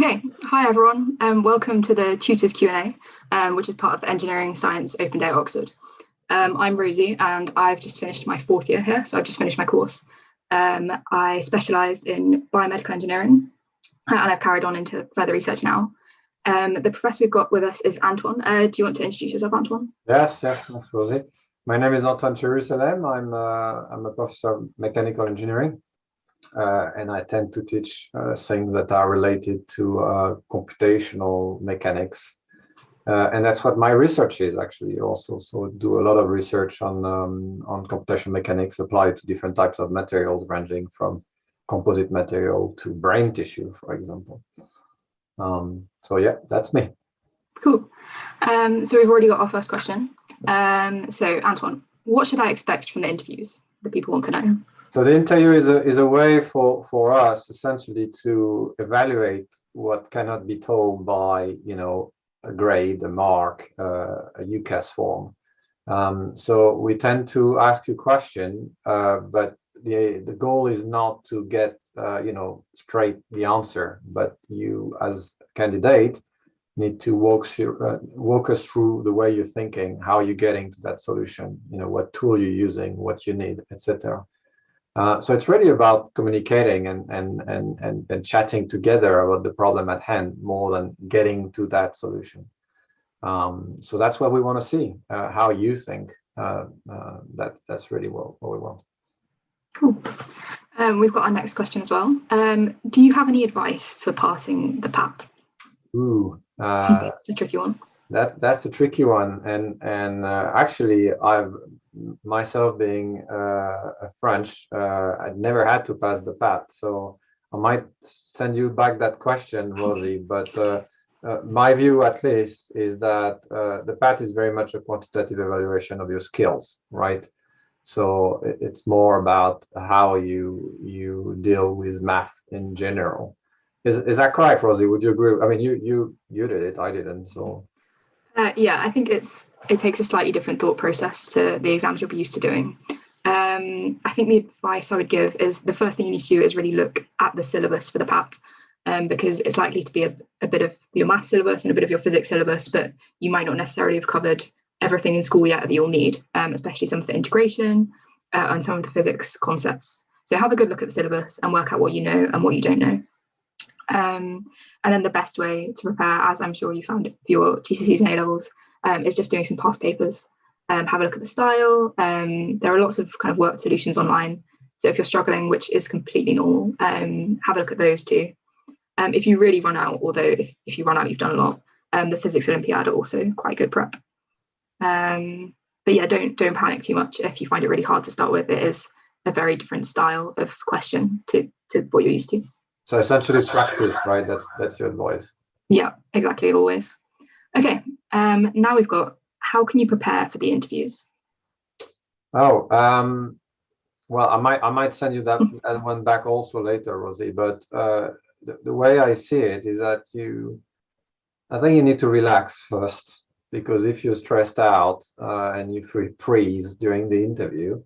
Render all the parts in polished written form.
Okay, hi everyone, and welcome to the Tutors Q&A, which is part of the Engineering Science Open Day at Oxford. I'm Rosie, and I've just finished my fourth year here, so I've just finished my course. I specialised in biomedical engineering, and I've carried on into further research now. The professor we've got with us is Antoine. Do you want to introduce yourself, Antoine? Yes, thanks, Rosie. My name is Antoine Jerusalem. I'm a professor of mechanical engineering. And I tend to teach things that are related to computational mechanics. And that's what my research is actually also. So do a lot of research on computational mechanics applied to different types of materials, ranging from composite material to brain tissue, for example. So yeah, that's me. Cool. So we've already got our first question. So Antoine, what should I expect from the interviews that people want to know? So the interview is a way for us essentially to evaluate what cannot be told by, a grade, a mark, a UCAS form. So we tend to ask you a question, but the goal is not to get, straight the answer, but you as a candidate need to walk us through the way you're thinking, how you're getting to that solution, what tool you're using, what you need, etc. So it's really about communicating and chatting together about the problem at hand more than getting to that solution. So that's what we want to see, how you think. That's really what we want. Cool. We've got our next question as well. Do you have any advice for passing the PAT? Ooh, it's a tricky one. That's a tricky one, and actually, I've myself being a French, I'd never had to pass the PAT, so I might send you back that question, Rosie. But my view, at least, is that the PAT is very much a quantitative evaluation of your skills, right? So it's more about how you deal with math in general. Is that correct, Rosie? Would you agree? I mean, you did it, I didn't, so. Yeah, I think it takes a slightly different thought process to the exams you'll be used to doing. I think the advice I would give is the first thing you need to do is really look at the syllabus for the PAT, because it's likely to be a bit of your math syllabus and a bit of your physics syllabus, but you might not necessarily have covered everything in school yet that you'll need, especially some of the integration and some of the physics concepts. So have a good look at the syllabus and work out what you know and what you don't know. And then the best way to prepare, as I'm sure you found it for your GCSEs and A-levels, is just doing some past papers. Have a look at the style. There are lots of kind of worked solutions online. So if you're struggling, which is completely normal, have a look at those too. If you really run out, although if you run out, you've done a lot, the Physics Olympiad are also quite good prep. But yeah, don't panic too much if you find it really hard to start with. It is a very different style of question to what you're used to. So essentially practice, right? That's your advice. Yeah, exactly, always. Okay, now we've got, how can you prepare for the interviews? Oh, well, I might send you that one back also later, Rosie, but the way I see it is that I think you need to relax first, because if you're stressed out and you freeze during the interview,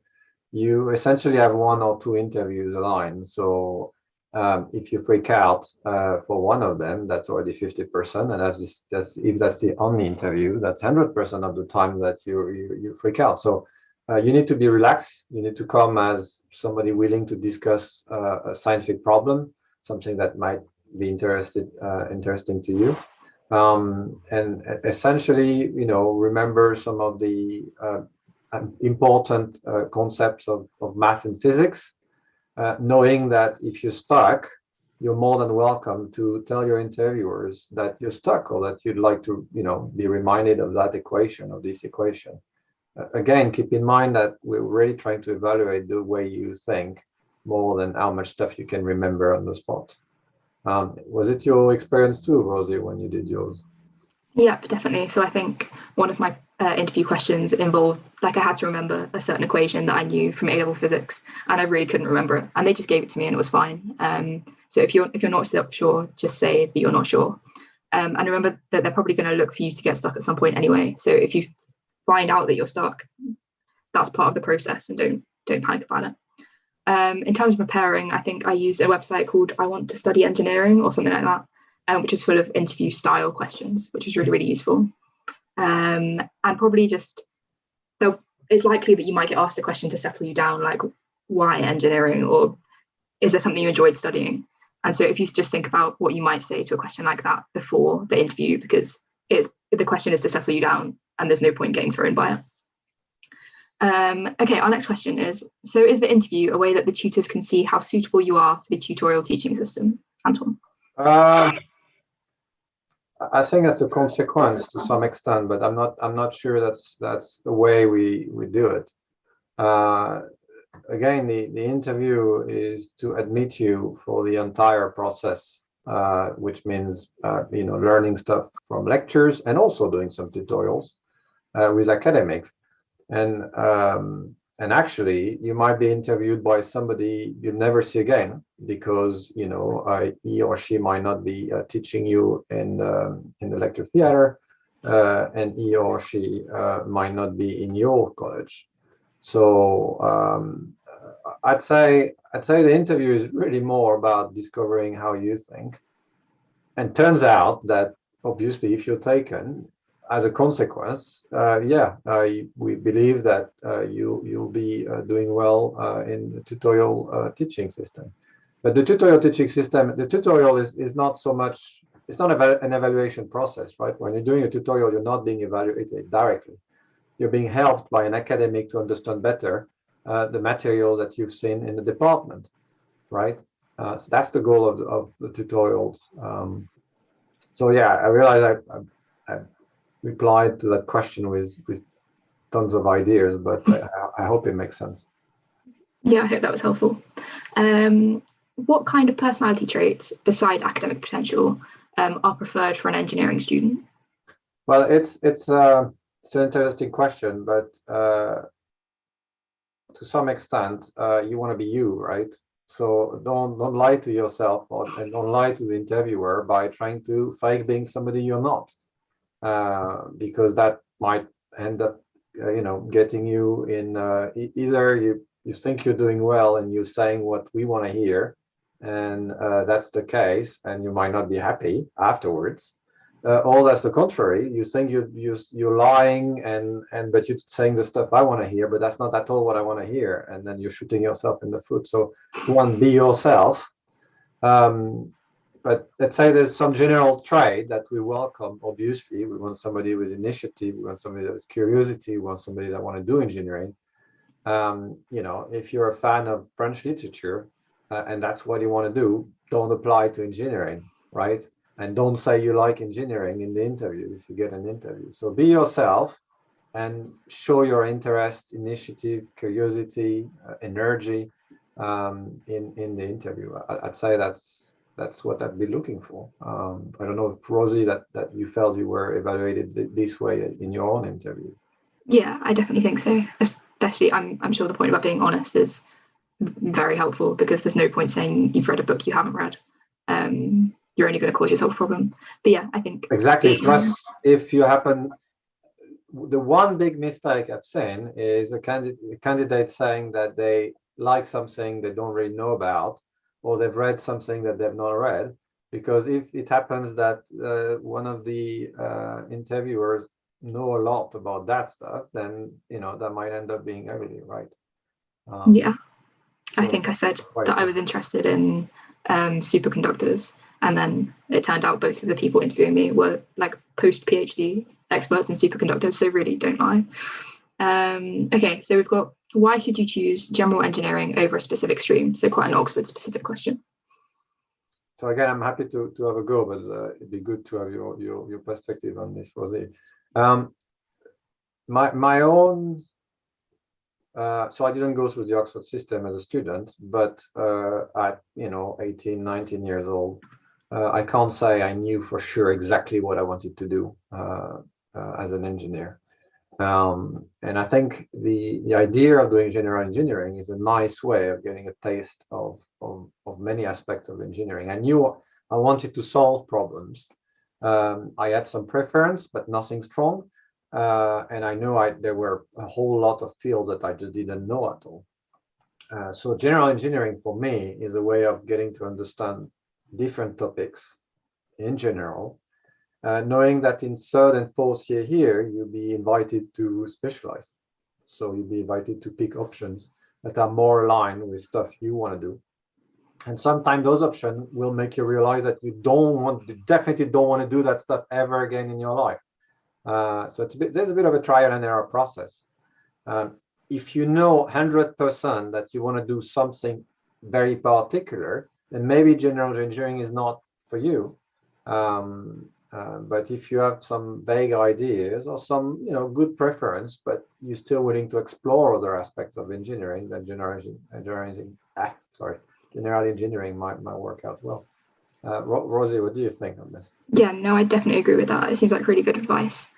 you essentially have one or two interviews aligned. So if you freak out for one of them, that's already 50%, and if that's the only interview, that's 100% of the time that you freak out. So you need to be relaxed. You need to come as somebody willing to discuss a scientific problem, something that might be interesting to you, and essentially, remember some of the important concepts of math and physics. Knowing that if you're stuck, you're more than welcome to tell your interviewers that you're stuck, or that you'd like to, be reminded of that equation, of this equation. Again, keep in mind that we're really trying to evaluate the way you think more than how much stuff you can remember on the spot. Was it your experience too, Rosie, when you did yours? Yeah, definitely. So I think one of my interview questions involved, I had to remember a certain equation that I knew from A-level physics, and I really couldn't remember it, and they just gave it to me and it was fine. So if you're not sure, just say that you're not sure, and remember that they're probably going to look for you to get stuck at some point anyway. So if you find out that you're stuck, that's part of the process, and don't panic about it. In terms of preparing, I think I use a website called I Want to Study Engineering or something like that. which is full of interview style questions, which is really, really useful. And probably just, it's likely that you might get asked a question to settle you down, like, why engineering, or is there something you enjoyed studying? And so if you just think about what you might say to a question like that before the interview, because the question is to settle you down and there's no point getting thrown by it. Okay, our next question is, so is the interview a way that the tutors can see how suitable you are for the tutorial teaching system? Antoine? I think that's a consequence to some extent, but I'm not sure that's the way we do it. Again, the interview is to admit you for the entire process, which means learning stuff from lectures and also doing some tutorials with academics. And actually, you might be interviewed by somebody you'll never see again, because he or she might not be teaching you in the lecture theater, and he or she might not be in your college. So I'd say the interview is really more about discovering how you think. And turns out that obviously, if you're taken, as a consequence, we believe that you'll be doing well in the tutorial teaching system. But the tutorial teaching system, the tutorial is not so much, it's not an evaluation process, right? When you're doing a tutorial, you're not being evaluated directly. You're being helped by an academic to understand better the material that you've seen in the department, right? So that's the goal of the tutorials. So yeah, I realize I replied to that question with tons of ideas, but I hope it makes sense. Yeah, I hope that was helpful. What kind of personality traits, beside academic potential, are preferred for an engineering student? Well, it's an interesting question, but to some extent, you want to be you, right? So don't lie to yourself and don't lie to the interviewer by trying to fake being somebody you're not, because that might end up, getting you in either you think you're doing well and you're saying what we want to hear, and that's the case, and you might not be happy afterwards. Or that's the contrary. You think you're lying and but you're saying the stuff I want to hear, but that's not at all what I want to hear, and then you're shooting yourself in the foot. So one, be yourself. But let's say there's some general trait that we welcome. Obviously, we want somebody with initiative. We want somebody that has curiosity. We want somebody that want to do engineering. If you're a fan of French literature and that's what you want to do, don't apply to engineering, right? And don't say you like engineering in the interview if you get an interview. So be yourself and show your interest, initiative, curiosity, energy in the interview. I'd say that's what I'd be looking for. I don't know if Rosie, that you felt you were evaluated this way in your own interview. Yeah, I definitely think so. Especially, I'm sure the point about being honest is very helpful, because there's no point saying you've read a book you haven't read. You're only going to cause yourself a problem. But yeah, I think exactly. Plus, if you happen, the one big mistake I've seen is a candidate saying that they like something they don't really know about, or they've read something that they've not read. Because if it happens that one of the interviewers know a lot about that stuff, then that might end up being ugly, right? Yeah, I think I said that I was interested in superconductors, and then it turned out both of the people interviewing me were like post-PhD experts in superconductors, so really don't lie. Okay, so we've got, why should you choose general engineering over a specific stream? So quite an Oxford specific question. So again, I'm happy to have a go, but it'd be good to have your perspective on this, Rosie. My own, so I didn't go through the Oxford system as a student, but at 18, 19 years old, I can't say I knew for sure exactly what I wanted to do as an engineer. And I think the idea of doing general engineering is a nice way of getting a taste of many aspects of engineering. I knew I wanted to solve problems. I had some preference, but nothing strong. And I knew there were a whole lot of fields that I just didn't know at all. So general engineering for me is a way of getting to understand different topics in general, knowing that in third and fourth year here, you'll be invited to specialize. So you'll be invited to pick options that are more aligned with stuff you want to do. And sometimes those options will make you realize that you definitely don't want to do that stuff ever again in your life. So there's a bit of a trial and error process. If you know 100% that you want to do something very particular, then maybe general engineering is not for you. But if you have some vague ideas or some, good preference, but you're still willing to explore other aspects of engineering, then general engineering might work out well. Rosie, what do you think on this? Yeah, no, I definitely agree with that. It seems like really good advice.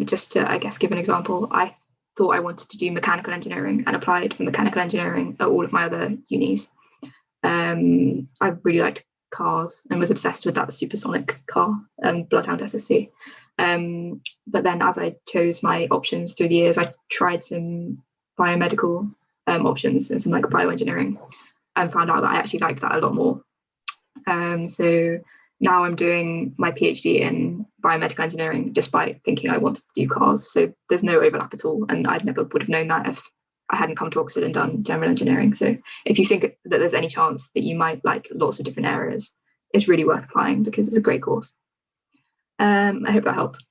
Just to, I guess, give an example, I thought I wanted to do mechanical engineering and applied for mechanical engineering at all of my other unis. I really liked cars and was obsessed with that supersonic car, Bloodhound SSC. But then as I chose my options through the years, I tried some biomedical options and some like bioengineering and found out that I actually liked that a lot more. So now I'm doing my PhD in biomedical engineering, despite thinking I wanted to do cars. So there's no overlap at all. And I never would have known that if I hadn't come to Oxford and done general engineering. So if you think that there's any chance that you might like lots of different areas, it's really worth applying because it's a great course. I hope that helped.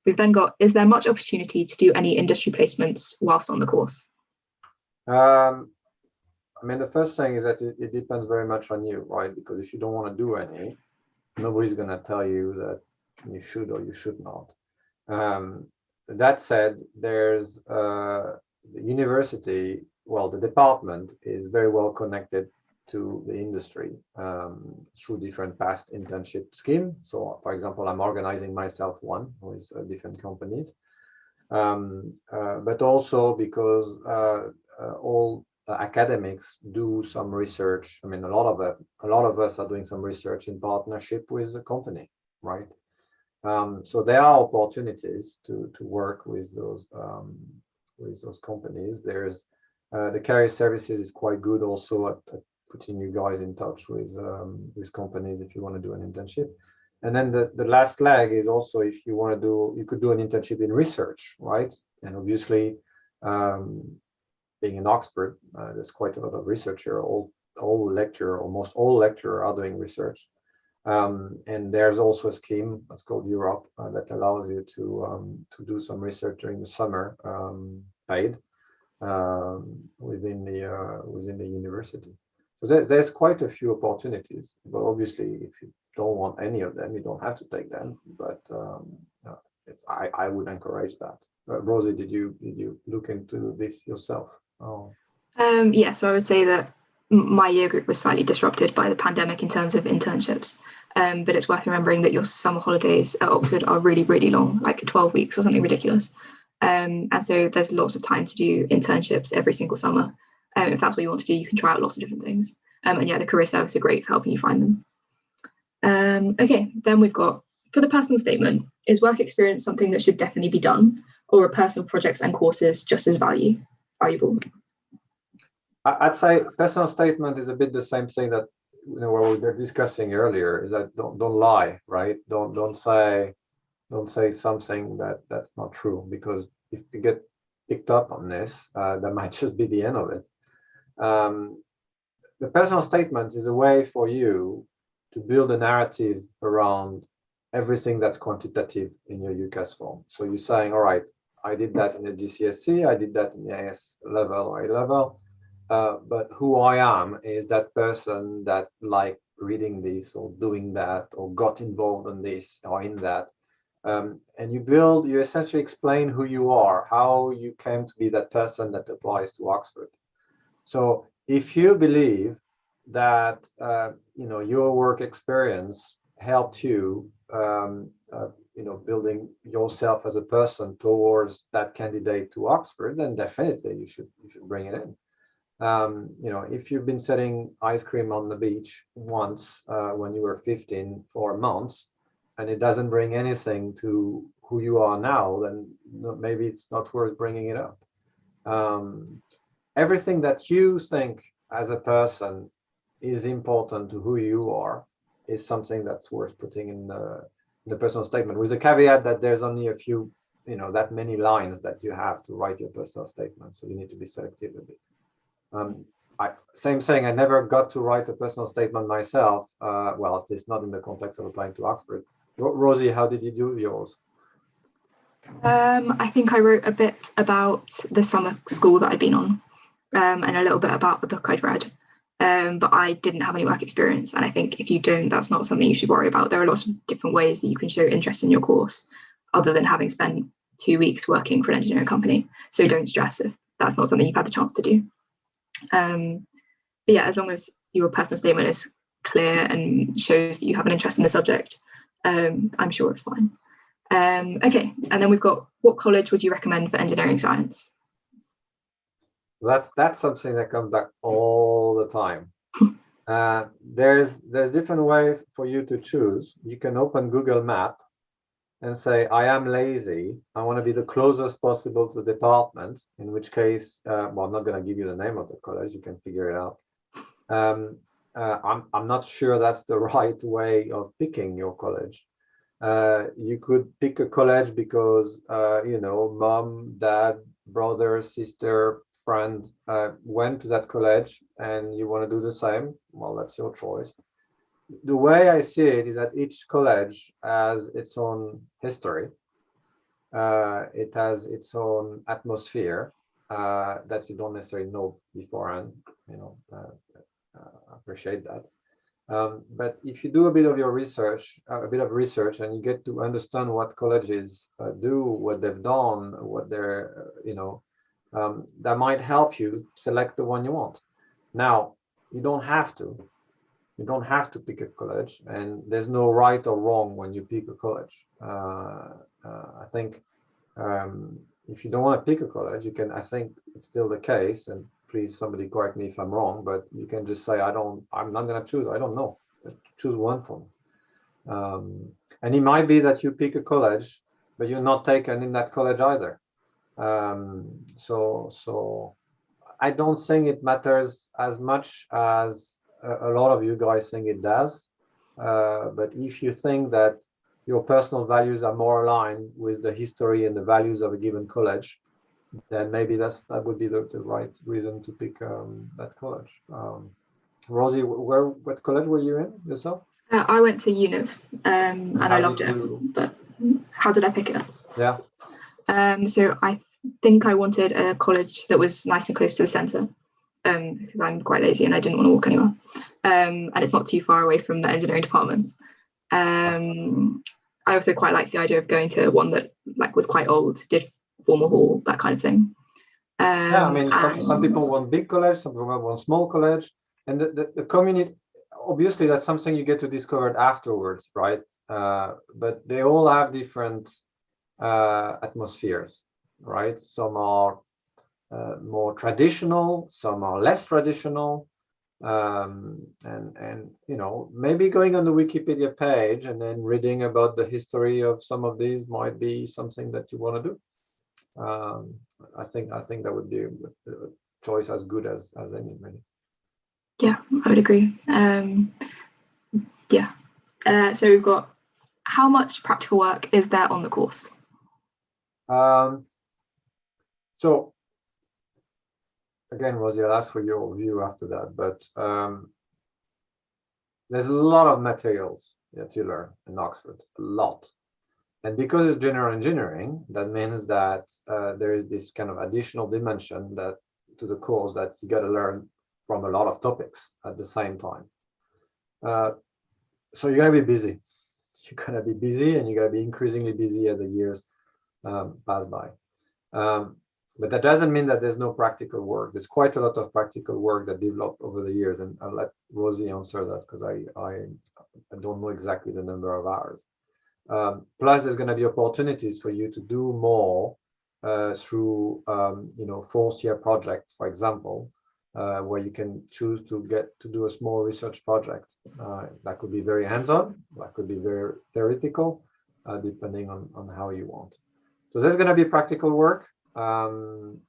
We've then got, is there much opportunity to do any industry placements whilst on the course? The first thing is that it depends very much on you, right? Because if you don't want to do any, nobody's going to tell you that you should or you should not. That said, there's the university, the department is very well connected to the industry through different past internship scheme. So, for example, I'm organizing myself one with different companies, but also because all academics do some research. A lot of us are doing some research in partnership with the company, right? So there are opportunities to work with those companies. There's the career services is quite good also at putting you guys in touch with companies if you want to do an internship. And then the last leg is also if you want to you could do an internship in research, right? And obviously, being in Oxford, there's quite a lot of researcher. Almost all lecturers are doing research. And there's also a scheme that's called Europe that allows you to do some research during the summer, paid within the university. So there's quite a few opportunities. But obviously, if you don't want any of them, you don't have to take them. But I would encourage that. Rosie, did you look into this yourself? Oh. Yeah, so I would say that my year group was slightly disrupted by the pandemic in terms of internships. But it's worth remembering that your summer holidays at Oxford are really, really long, like 12 weeks or something ridiculous. And so there's lots of time to do internships every single summer. If that's what you want to do, you can try out lots of different things. And yeah, the career service are great for helping you find them. Okay, then we've got, for the personal statement, is work experience something that should definitely be done, or are personal projects and courses just as valuable? I'd say personal statement is a bit the same thing that what we were discussing earlier, is that don't lie, right? Don't say something that's not true, because if you get picked up on this, that might just be the end of it. The personal statement is a way for you to build a narrative around everything that's quantitative in your UCAS form. So you're saying, all right, I did that in the GCSE, I did that in the AS level or A level, but who I am is that person that liked reading this or doing that or got involved in this or in that. And you essentially explain who you are, how you came to be that person that applies to Oxford. So if you believe that your work experience helped you building yourself as a person towards that candidate to Oxford, then definitely you should bring it in. If you've been selling ice cream on the beach once when you were 15 for months, and it doesn't bring anything to who you are now, then maybe it's not worth bringing it up. Everything that you think as a person is important to who you are, is something that's worth putting in the personal statement, with the caveat that there's only a few, that many lines that you have to write your personal statement. So you need to be selective a bit. Same thing, I never got to write a personal statement myself. Well, at least not in the context of applying to Oxford. Rosie, how did you do yours? I think I wrote a bit about the summer school that I'd been on, and a little bit about the book I'd read. But I didn't have any work experience. And I think if you don't, that's not something you should worry about. There are lots of different ways that you can show interest in your course other than having spent 2 weeks working for an engineering company. So don't stress if that's not something you've had the chance to do. But yeah, as long as your personal statement is clear and shows that you have an interest in the subject, I'm sure it's fine. Okay, and then we've got, what college would you recommend for engineering science? That's something that comes back all the time. There's different ways for you to choose. You can open Google Map and say, I am lazy. I want to be the closest possible to the department, in which case, well, I'm not going to give you the name of the college. You can figure it out. I'm not sure that's the right way of picking your college. You could pick a college because, mom, dad, brother, sister, friend went to that college and you want to do the same. Well, that's your choice. The way I see it is that each college has its own history. It has its own atmosphere that you don't necessarily know beforehand. I appreciate that. But if you do a bit of research, and you get to understand what colleges do, what they've done, what they're, that might help you select the one you want. Now, you don't have to. You don't have to pick a college, and there's no right or wrong when you pick a college. I think if you don't want to pick a college, you can. I think it's still the case, and please somebody correct me if I'm wrong, but you can just say, I'm not going to choose. I don't know. Choose one for me. And it might be that you pick a college, but you're not taken in that college either. So I don't think it matters as much as a lot of you guys think it does. But if you think that your personal values are more aligned with the history and the values of a given college, then maybe that would be the right reason to pick that college. Rosie, what college were you in yourself? I went to UNIV, and I loved it. But how did I pick it? Yeah. So I think I wanted a college that was nice and close to the centre, because I'm quite lazy and I didn't want to walk anywhere. And it's not too far away from the engineering department. I also quite liked the idea of going to one that was quite old, did formal hall, that kind of thing. Yeah, I mean, some people want big college, some people want small college, and the community, obviously that's something you get to discover afterwards, right? But they all have different atmospheres, right? Some are more traditional, some are less traditional, and maybe going on the Wikipedia page and then reading about the history of some of these might be something that you want to do. I think that would be a choice as good as any, really. Yeah, I would agree. Yeah. So we've got, how much practical work is there on the course? So again, Rosie, I'll ask for your view after that, but there's a lot of materials that you learn in Oxford, a lot. And because it's general engineering, that means that there is this kind of additional dimension to the course that you got to learn from a lot of topics at the same time. So you're going to be busy. You're going to be busy, and you're going to be increasingly busy as the years pass by. But that doesn't mean that there's no practical work. There's quite a lot of practical work that developed over the years, and I'll let Rosie answer that because I don't know exactly the number of hours. Plus, there's going to be opportunities for you to do more through, fourth-year projects, for example, where you can choose to do a small research project. That could be very hands-on, that could be very theoretical, depending on how you want. So there's going to be practical work. In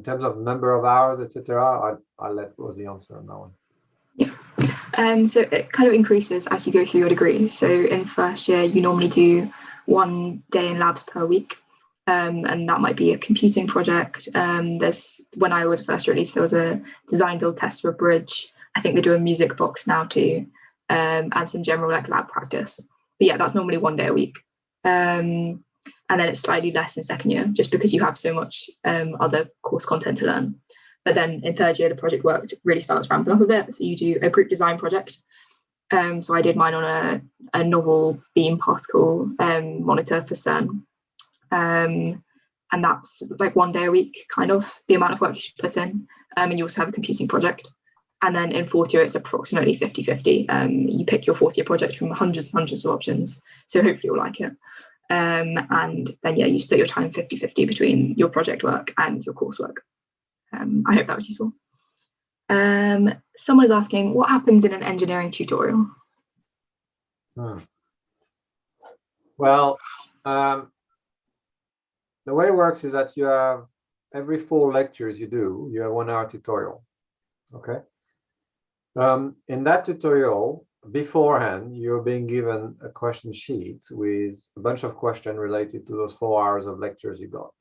terms of number of hours, etc., I'll let Rosie answer on that one. Yeah. So it kind of increases as you go through your degree. So in first year, you normally do 1 day in labs per week. And that might be a computing project. When I was first released, there was a design build test for a bridge. I think they do a music box now too, and some general like lab practice. But yeah, that's normally 1 day a week. And then it's slightly less in second year, just because you have so much other course content to learn. But then in third year, the project work really starts ramping up a bit. So you do a group design project. So I did mine on a novel beam particle monitor for CERN. And that's like 1 day a week, kind of the amount of work you should put in. And you also have a computing project. And then in fourth year, it's approximately 50-50. You pick your fourth year project from hundreds and hundreds of options. So hopefully you'll like it. And then, yeah, you split your time 50-50 between your project work and your coursework. I hope that was useful. Someone is asking, what happens in an engineering tutorial? Well, the way it works is that you have every 4 lectures you do, you have 1 hour tutorial. Okay. In that tutorial, beforehand, you're being given a question sheet with a bunch of questions related to those 4 hours of lectures you got.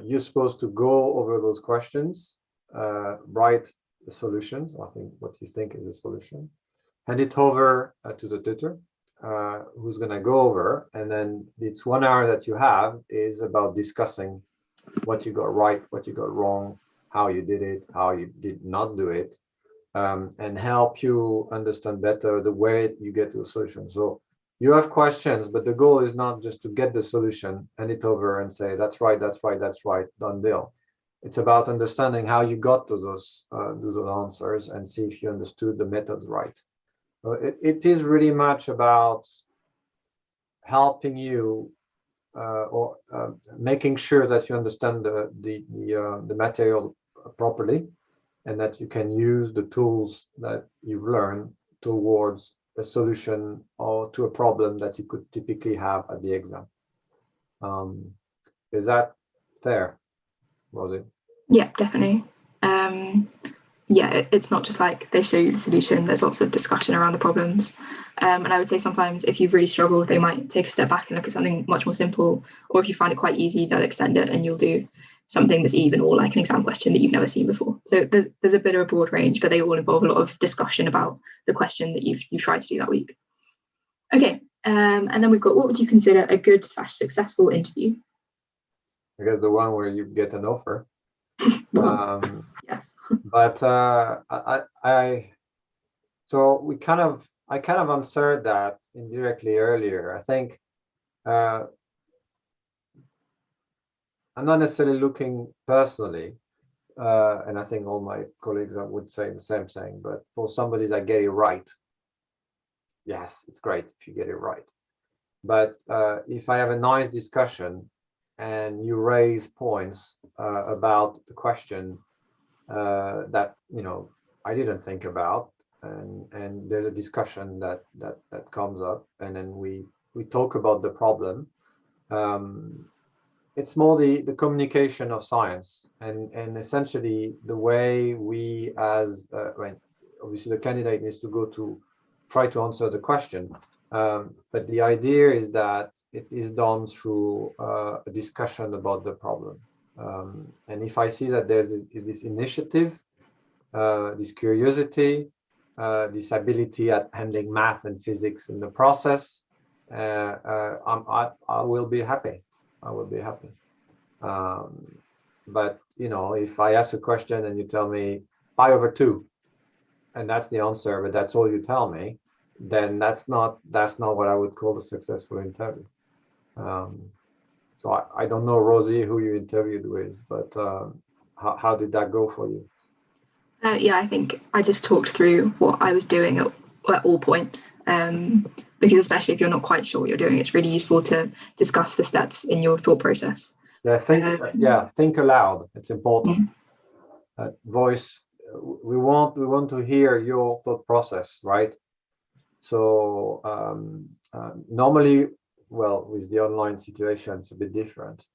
You're supposed to go over those questions, write the solutions, I think what you think is a solution, hand it over to the tutor, who's going to go over, and then it's 1 hour that you have is about discussing what you got right, what you got wrong, how you did it, how you did not do it, and help you understand better the way you get to a solution. So you have questions, but the goal is not just to get the solution, hand it over and say, that's right, that's right, that's right, done deal. It's about understanding how you got to those answers and see if you understood the methods right. So it is really much about helping you or making sure that you understand the material properly, and that you can use the tools that you've learned towards a solution or to a problem that you could typically have at the exam. Is that fair, Rosie? Yeah, definitely. Yeah, it's not just like they show you the solution, there's lots of discussion around the problems. And I would say sometimes if you've really struggled, they might take a step back and look at something much more simple, or if you find it quite easy, they'll extend it and you'll do something that's even or like an exam question that you've never seen before. So there's a bit of a broad range, but they all involve a lot of discussion about the question that you've tried to do that week. Okay, and then we've got, what would you consider a good / successful interview? I guess the one where you get an offer. Yes. But so I kind of answered that indirectly earlier. I think I'm not necessarily looking personally, and I think all my colleagues would say the same thing, but for somebody that get it right, yes, it's great if you get it right. But if I have a nice discussion and you raise points about the question that I didn't think about, and there's a discussion that comes up, and then we talk about the problem. It's more the communication of science, and essentially the way we as obviously the candidate needs to go to try to answer the question, but the idea is that it is done through a discussion about the problem. And if I see that there's this initiative, this curiosity, this ability at handling math and physics in the process, I will be happy. I will be happy. But if I ask a question and you tell me pi/2, and that's the answer, but that's all you tell me, then that's not what I would call a successful interview. So I don't know, Rosie, who you interviewed with, but how did that go for you? Yeah, I think I just talked through what I was doing at all points, because especially if you're not quite sure what you're doing, it's really useful to discuss the steps in your thought process. Yeah, think aloud. It's important. Voice. We want to hear your thought process, right? So normally, well, with the online situation, it's a bit different.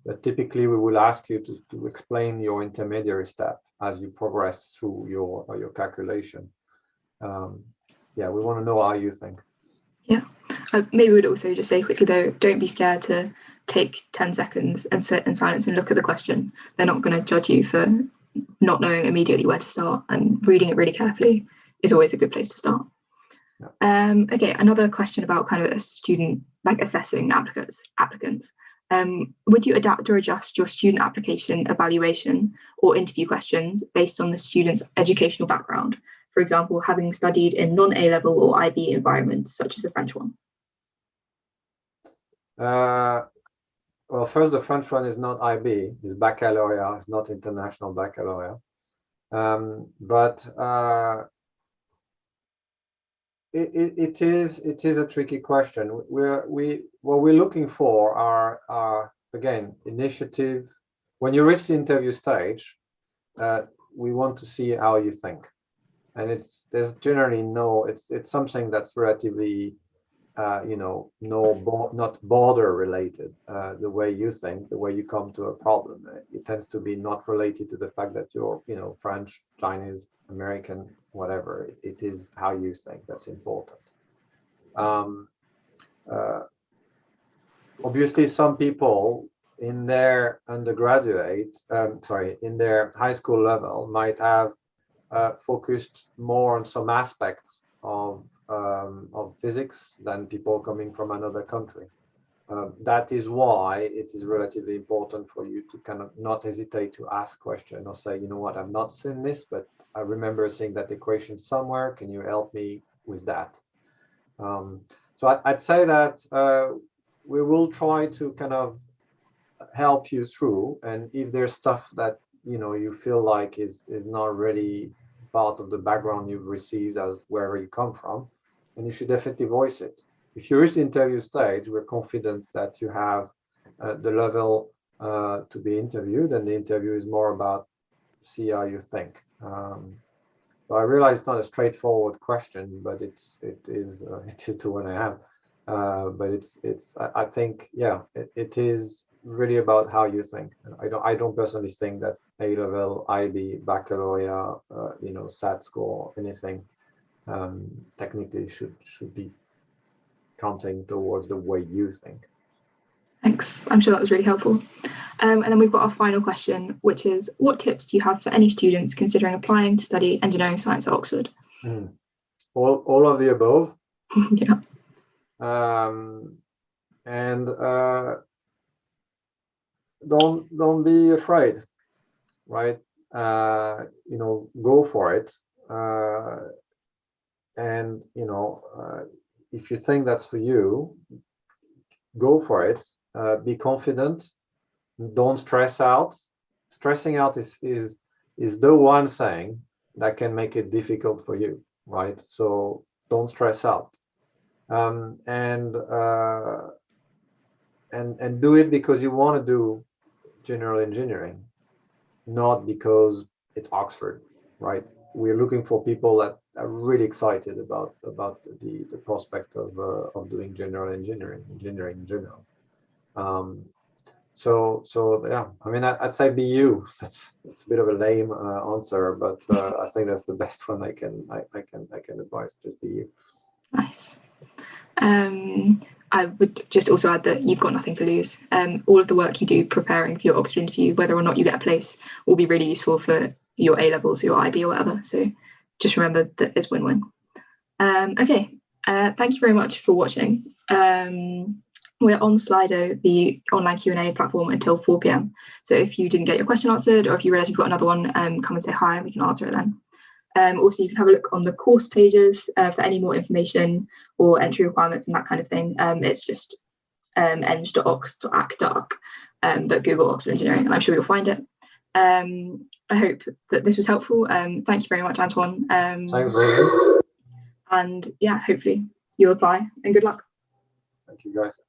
But typically, we will ask you to explain your intermediary step as you progress through your calculation. Yeah, we want to know how you think. Yeah, maybe we'd also just say quickly though, don't be scared to take 10 seconds and sit in silence and look at the question. They're not going to judge you for not knowing immediately where to start, and reading it really carefully is always a good place to start. Yeah. Okay, another question about kind of a student, like assessing applicants. Would you adapt or adjust your student application evaluation or interview questions based on the student's educational background? For example, having studied in non-A-level or IB environments, such as the French one? Well, first, the French one is not IB, it's baccalaureate, it's not international baccalaureate. But it is a tricky question. What we're looking for are again, initiative. When you reach the interview stage, we want to see how you think. And there's generally it's something that's relatively not border related. The way you think, the way you come to a problem, it tends to be not related to the fact that you're French, Chinese, American, whatever. It is how you think that's important. Obviously, some people in their in their high school level might have focused more on some aspects of physics than people coming from another country. That is why it is relatively important for you to kind of not hesitate to ask questions or say, you know what, I've not seen this, but I remember seeing that equation somewhere. Can you help me with that? So I'd say that we will try to kind of help you through, and if there's stuff that you feel like is not really part of the background you've received as wherever you come from, and you should definitely voice it. If you reach the interview stage, we're confident that you have the level to be interviewed, and the interview is more about see how you think. So I realize it's not a straightforward question, but it is the one I have. But I think, yeah, it is really about how you think. I don't personally think that A-level, IB, baccalaureate, SAT score, anything technically should be counting towards the way you think. Thanks. I'm sure that was really helpful. And then we've got our final question, which is, what tips do you have for any students considering applying to study engineering science at Oxford? All of the above. Yeah. And don't be afraid, right? Go for it. And if you think that's for you, go for it. Be confident. Don't stress out. Stressing out is the one thing that can make it difficult for you, right? So don't stress out. And do it because you want to do general engineering, not because it's Oxford, right? We're looking for people that are really excited about the prospect of doing general engineering in general. So yeah, I mean, I'd say be you. That's a bit of a lame answer, but I think that's the best one I can advise. Just be you. Nice. I would just also add that you've got nothing to lose. All of the work you do preparing for your Oxford interview, whether or not you get a place, will be really useful for your A-levels, your IB or whatever. So just remember that it's win-win. Okay, thank you very much for watching. We're on Slido, the online Q&A platform, until 4 p.m. So if you didn't get your question answered, or if you realise you've got another one, come and say hi and we can answer it then. Also, you can have a look on the course pages for any more information or entry requirements and that kind of thing. It's just eng.ox.ac.uk, but Google Oxford Engineering, and I'm sure you'll find it. I hope that this was helpful. Thank you very much, Antoine. Thanks, Rosie. And yeah, hopefully you'll apply, and good luck. Thank you, guys.